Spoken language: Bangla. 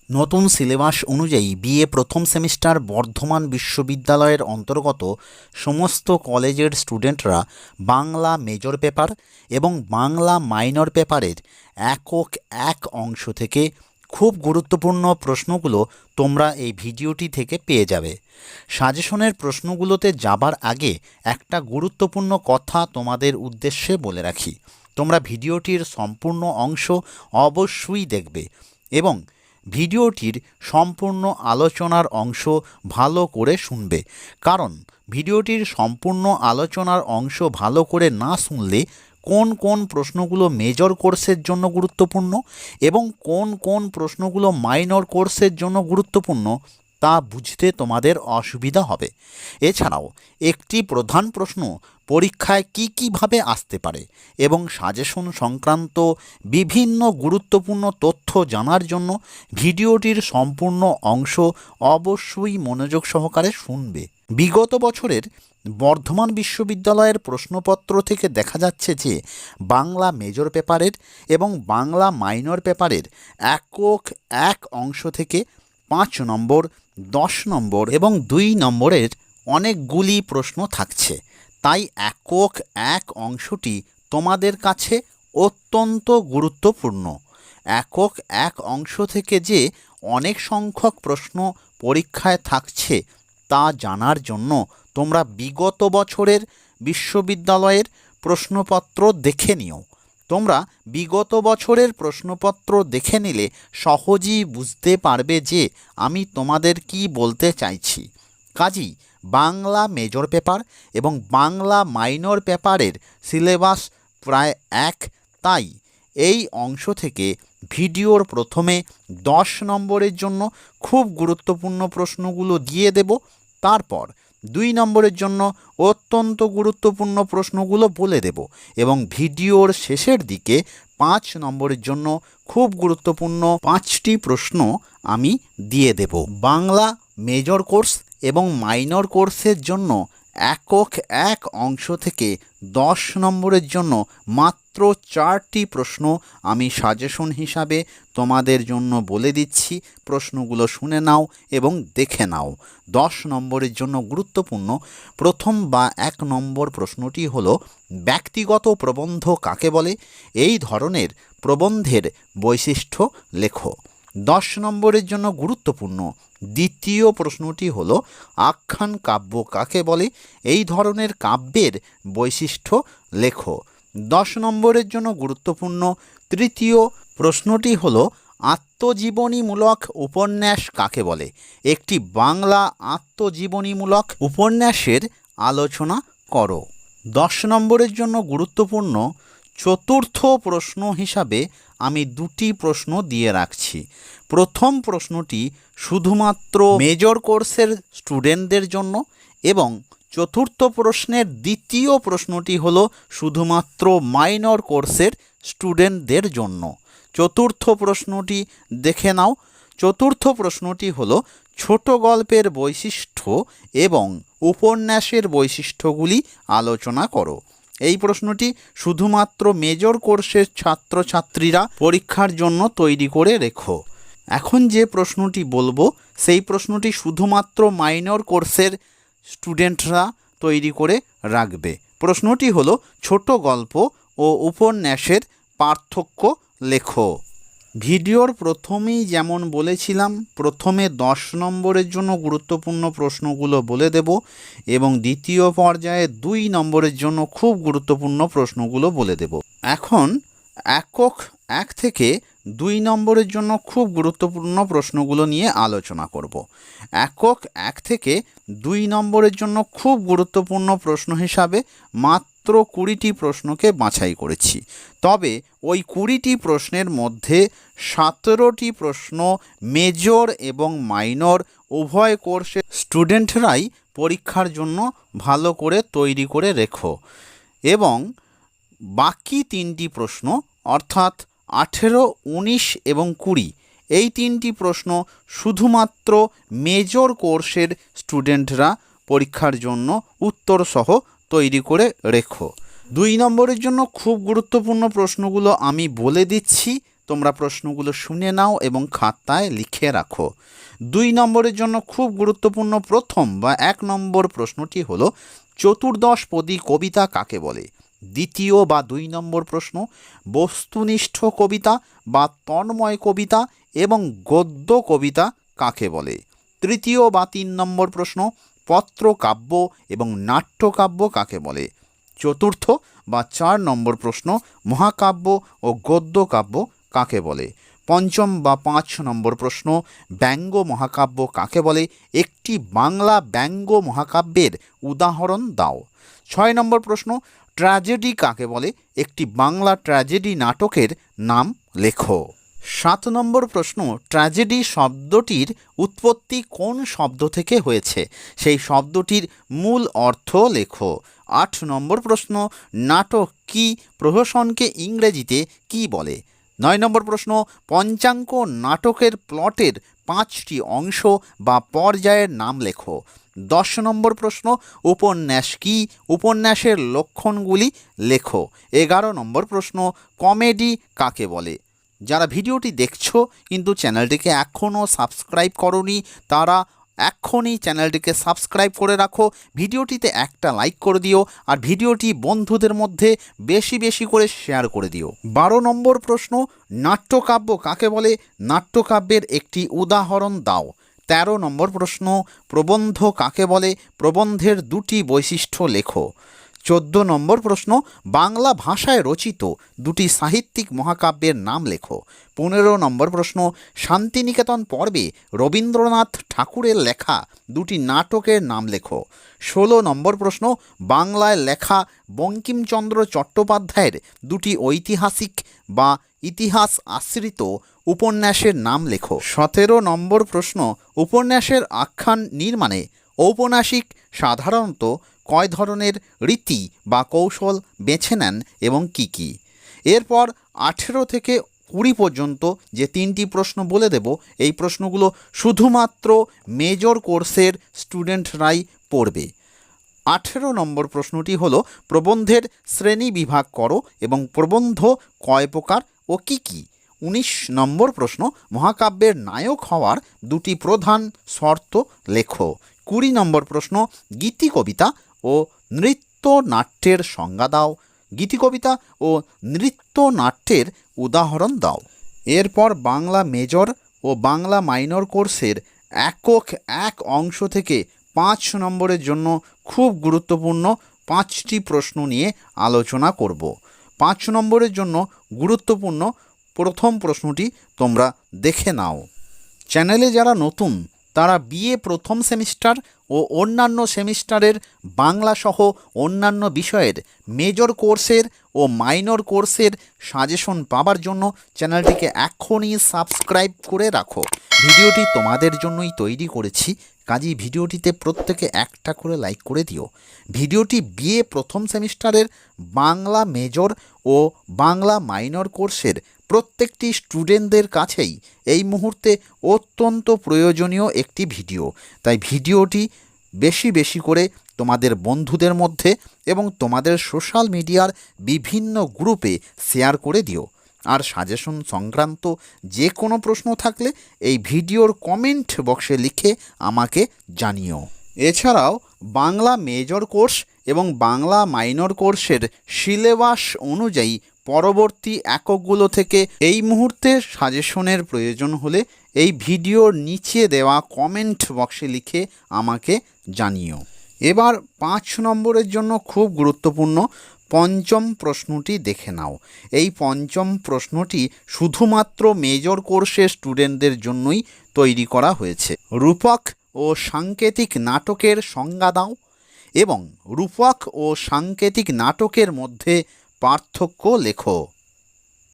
নতুন সিলেবাস অনুযায়ী বিএ প্রথম সেমিস্টার বর্ধমান বিশ্ববিদ্যালয়ের অন্তর্গত সমস্ত কলেজের স্টুডেন্টরা বাংলা মেজর পেপার এবং বাংলা মাইনর পেপারের একক এক অংশ থেকে খুব গুরুত্বপূর্ণ প্রশ্নগুলো তোমরা এই ভিডিওটি থেকে পেয়ে যাবে। সাজেশনের প্রশ্নগুলোতে যাবার আগে একটা গুরুত্বপূর্ণ কথা তোমাদের উদ্দেশ্যে বলে রাখি। তোমরা ভিডিওটির সম্পূর্ণ অংশ অবশ্যই দেখবে এবং ভিডিওটির সম্পূর্ণ আলোচনার অংশ ভালো করে শুনবে, কারণ ভিডিওটির সম্পূর্ণ আলোচনার অংশ ভালো করে না শুনলে কোন কোন প্রশ্নগুলো মেজর কোর্সের জন্য গুরুত্বপূর্ণ এবং কোন কোন প্রশ্নগুলো মাইনর কোর্সের জন্য গুরুত্বপূর্ণ তা বুঝতে তোমাদের অসুবিধা হবে। এছাড়াও একটি প্রধান প্রশ্ন পরীক্ষায় কীভাবে আসতে পারে এবং সাজেশন সংক্রান্ত বিভিন্ন গুরুত্বপূর্ণ তথ্য জানার জন্য ভিডিওটির সম্পূর্ণ অংশ অবশ্যই মনোযোগ সহকারে শুনবে। বিগত বছরের বর্ধমান বিশ্ববিদ্যালয়ের প্রশ্নপত্র থেকে দেখা যাচ্ছে যে বাংলা মেজর পেপারের এবং বাংলা মাইনর পেপারের একক এক অংশ থেকে 5 নম্বর, 10 নম্বর এবং 2 নম্বরের অনেকগুলি প্রশ্ন থাকছে। তাই একক এক অংশটি তোমাদের কাছে অত্যন্ত গুরুত্বপূর্ণ। একক এক অংশ থেকে যে অনেক সংখ্যক প্রশ্ন পরীক্ষায় থাকছে তা জানার জন্য তোমরা বিগত বছরের বিশ্ববিদ্যালয়ের প্রশ্নপত্র দেখে নিও। তোমরা বিগত বছরের প্রশ্নপত্র দেখে নিলে সহজেই বুঝতে পারবে যে আমি তোমাদের কি বলতে চাইছি। কাজেই বাংলা মেজর পেপার এবং বাংলা মাইনর পেপারের সিলেবাস প্রায় এক, তাই এই অংশ থেকে ভিডিওর প্রথমে 10 নম্বরের জন্য খুব গুরুত্বপূর্ণ প্রশ্নগুলো দিয়ে দেব, তারপর 2 নম্বরের জন্য অত্যন্ত গুরুত্বপূর্ণ প্রশ্নগুলো বলে দেব এবং ভিডিওর শেষের দিকে 5 নম্বরের জন্য খুব গুরুত্বপূর্ণ 5টি প্রশ্ন আমি দিয়ে দেব। বাংলা মেজর কোর্স এবং মাইনর কোর্সের জন্য একক এক অংশ থেকে 10 নম্বরের জন্য মাত্র 4টি প্রশ্ন আমি সাজেশন হিসাবে তোমাদের জন্য বলে দিচ্ছি। প্রশ্নগুলো শুনে নাও এবং দেখে নাও। 10 নম্বরের জন্য গুরুত্বপূর্ণ প্রথম বা 1 নম্বর প্রশ্নটি হলো, ব্যক্তিগত প্রবন্ধ কাকে বলে? এই ধরনের প্রবন্ধের বৈশিষ্ট্য লেখো। 10 নম্বরের জন্য গুরুত্বপূর্ণ দ্বিতীয় প্রশ্নটি হলো, আখ্যান কাব্য কাকে বলে? এই ধরনের কাব্যের বৈশিষ্ট্য লেখো। 10 নম্বরের জন্য গুরুত্বপূর্ণ তৃতীয় প্রশ্নটি হলো, আত্মজীবনীমূলক উপন্যাস কাকে বলে? একটি বাংলা আত্মজীবনীমূলক উপন্যাসের আলোচনা করো। 10 নম্বরের জন্য গুরুত্বপূর্ণ চতুর্থ প্রশ্ন হিসাবে আমি 2টি প্রশ্ন দিয়ে রাখছি। প্রথম প্রশ্নটি শুধুমাত্র মেজর কোর্সের স্টুডেন্টদের জন্য এবং চতুর্থ প্রশ্নের দ্বিতীয় প্রশ্নটি হলো শুধুমাত্র মাইনর কোর্সের স্টুডেন্টদের জন্য। চতুর্থ প্রশ্নটি দেখে নাও। চতুর্থ প্রশ্নটি হলো, ছোট গল্পের বৈশিষ্ট্য এবং উপন্যাসের বৈশিষ্ট্যগুলি আলোচনা করো। এই প্রশ্নটি শুধুমাত্র মেজর কোর্সের ছাত্রছাত্রীরা পরীক্ষার জন্য তৈরি করে রেখো। এখন যে প্রশ্নটি বলবো সেই প্রশ্নটি শুধুমাত্র মাইনর কোর্সের স্টুডেন্টরা তৈরি করে রাখবে। প্রশ্নটি হলো, ছোট গল্প ও উপন্যাসের পার্থক্য লেখো। ভিডিওর প্রথমেই যেমন বলেছিলাম, প্রথমে 10 নম্বরের জন্য গুরুত্বপূর্ণ প্রশ্নগুলো বলে দেব এবং দ্বিতীয় পর্যায়ে 2 নম্বরের জন্য খুব গুরুত্বপূর্ণ প্রশ্নগুলো বলে দেব। এখন একক 1 থেকে 2 নম্বরের জন্য খুব গুরুত্বপূর্ণ প্রশ্নগুলো নিয়ে আলোচনা করব। একক 1 থেকে 2 নম্বরের জন্য খুব গুরুত্বপূর্ণ প্রশ্ন হিসাবে মাত্র 20টি প্রশ্নকে বাছাই করেছি। তবে ওই 20টি প্রশ্নের মধ্যে 17টি প্রশ্ন মেজর এবং মাইনর উভয় কোর্সের স্টুডেন্টরাই পরীক্ষার জন্য ভালো করে তৈরি করে রেখো এবং বাকি 3টি প্রশ্ন অর্থাৎ 18, 19 এবং 20 এই 3টি প্রশ্ন শুধুমাত্র মেজর কোর্সের স্টুডেন্টরা পরীক্ষার জন্য উত্তরসহ তৈরি করে রেখো। 2 নম্বরের জন্য খুব গুরুত্বপূর্ণ প্রশ্নগুলো আমি বলে দিচ্ছি, তোমরা প্রশ্নগুলো শুনে নাও এবং খাতায় লিখে রাখো। 2 নম্বরের জন্য খুব গুরুত্বপূর্ণ প্রথম বা 1 নম্বর প্রশ্নটি হলো চতুর্দশপদী কবিতা কাকে বলে। দ্বিতীয় বা 2 নম্বর প্রশ্ন বস্তুনিষ্ঠ কবিতা বা তন্ময় কবিতা এবং গদ্য কবিতা কাকে বলে। তৃতীয় বা 3 নম্বর প্রশ্ন পত্রকাব্য এবং নাট্যকাব্য কাকে বলে। চতুর্থ বা 4 নম্বর প্রশ্ন মহাকাব্য ও গদ্য কাব্য কাকে বলে। পঞ্চম বা 5 নম্বর প্রশ্ন ব্যঙ্গ মহাকাব্য কাকে বলে। একটি বাংলা ব্যঙ্গ মহাকাব্যের উদাহরণ দাও। 6 নম্বর প্রশ্ন ট্র্যাজেডি কাকে বলে। একটি বাংলা ট্র্যাজেডি নাটকের নাম লেখো। 7 নম্বর প্রশ্ন ট্র্যাজেডি শব্দটির উৎপত্তি কোন শব্দ থেকে হয়েছে, সেই শব্দটির মূল অর্থ লেখো। 8 নম্বর প্রশ্ন নাটক কি প্রহসনকে ইংরেজিতে কি বলে। 9 নম্বর প্রশ্ন পঞ্চাঙ্গ নাটকের প্লটের 5টি অংশ বা পর্যায়ের নাম লেখো। 10 নম্বর প্রশ্ন উপন্যাস কি, উপন্যাসের লক্ষণগুলি লেখো। 11 নম্বর প্রশ্ন কমেডি কাকে বলে। যারা ভিডিওটি দেখছো কিন্তু চ্যানেলটিকে এখনও সাবস্ক্রাইব করোনি, তারা এখনই চ্যানেলটিকে সাবস্ক্রাইব করে রাখো, ভিডিওটিতে একটা লাইক করে দিও আর ভিডিওটি বন্ধুদের মধ্যে বেশি বেশি করে শেয়ার করে দিও। 12 নম্বর প্রশ্ন নাট্যকাব্য কাকে বলে, নাট্যকাব্যের একটি উদাহরণ দাও। 13 নম্বর প্রশ্ন প্রবন্ধ কাকে বলে, প্রবন্ধের 2টি বৈশিষ্ট্য লেখো। 14 নম্বর প্রশ্ন বাংলা ভাষায় রচিত 2টি সাহিত্যিক মহাকাব্যের নাম লেখো। 15 নম্বর প্রশ্ন শান্তিনিকেতন পর্বে রবীন্দ্রনাথ ঠাকুরের লেখা 2টি নাটকের নাম লেখো। 16 নম্বর প্রশ্ন বাংলায় লেখা বঙ্কিমচন্দ্র চট্টোপাধ্যায়ের 2টি ঐতিহাসিক বা ইতিহাস আশ্রিত উপন্যাসের নাম লেখো। 17 নম্বর প্রশ্ন উপন্যাসের আখ্যান নির্মাণে ঔপন্যাসিক সাধারণত কয় ধরনের রীতি বা কৌশল বেছে নেন এবং কি কি। এরপর 18 থেকে 20 পর্যন্ত যে 3টি প্রশ্ন বলে দেব, এই প্রশ্নগুলো শুধুমাত্র মেজর কোর্সের স্টুডেন্টরাই পড়বে। 18 নম্বর প্রশ্নটি হলো প্রবন্ধের শ্রেণী বিভাগ করো এবং প্রবন্ধ কয় প্রকার ও কি কি। 19 নম্বর প্রশ্ন মহাকাব্যের নায়ক হওয়ার 2টি প্রধান শর্ত লেখো। 20 নম্বর প্রশ্ন গীতি কবিতা ও নৃত্যনাট্যের সংজ্ঞা দাও। গীতি কবিতা ও নৃত্যনাট্যের উদাহরণ দাও। এরপর বাংলা মেজর ও বাংলা মাইনর কোর্সের একক 1 অংশ থেকে 5 নম্বরের জন্য খুব গুরুত্বপূর্ণ 5টি প্রশ্ন নিয়ে আলোচনা করব। 5 নম্বরের জন্য গুরুত্বপূর্ণ প্রথম প্রশ্নটি তোমরা দেখে নাও। চ্যানেলে যারা নতুন তারা বিএ প্রথম সেমিস্টার ও অন্যান্য সেমিস্টারের বাংলা সহ অন্যান্য বিষয়ের মেজর কোর্সের ও মাইনর কোর্সের সাজেশন পাওয়ার জন্য চ্যানেলটিকে এখনই সাবস্ক্রাইব করে রাখো। ভিডিওটি তোমাদের জন্যই তৈরি করেছি, কাজেই ভিডিওটিতে প্রত্যেকে একটা করে লাইক করে দিও। ভিডিওটি বিএ প্রথম সেমিস্টারের বাংলা মেজর ও বাংলা মাইনর কোর্সের প্রত্যেকটি স্টুডেন্টদের কাছেই এই মুহূর্তে অত্যন্ত প্রয়োজনীয় একটি ভিডিও, তাই ভিডিওটি বেশি বেশি করে তোমাদের বন্ধুদের মধ্যে এবং তোমাদের সোশ্যাল মিডিয়ার বিভিন্ন গ্রুপে শেয়ার করে দিও। আর সাজেশন সংক্রান্ত যে কোনো প্রশ্ন থাকলে এই ভিডিওর কমেন্ট বক্সে লিখে আমাকে জানিও। এছাড়াও বাংলা মেজর কোর্স এবং বাংলা মাইনর কোর্সের সিলেবাস অনুযায়ী পরবর্তী এককগুলো থেকে এই মুহূর্তে সাজেশনের প্রয়োজন হলে এই ভিডিওর নিচে দেওয়া কমেন্ট বক্সে লিখে আমাকে জানিও। এবার 5 নম্বরের জন্য খুব গুরুত্বপূর্ণ পঞ্চম প্রশ্নটি দেখে নাও। এই পঞ্চম প্রশ্নটি শুধুমাত্র মেজর কোর্সের স্টুডেন্টদের জন্যই তৈরি করা হয়েছে। রূপক ও সাংকেতিক নাটকের সংজ্ঞা দাও এবং রূপক ও সাংকেতিক নাটকের মধ্যে পার্থক্য লেখো।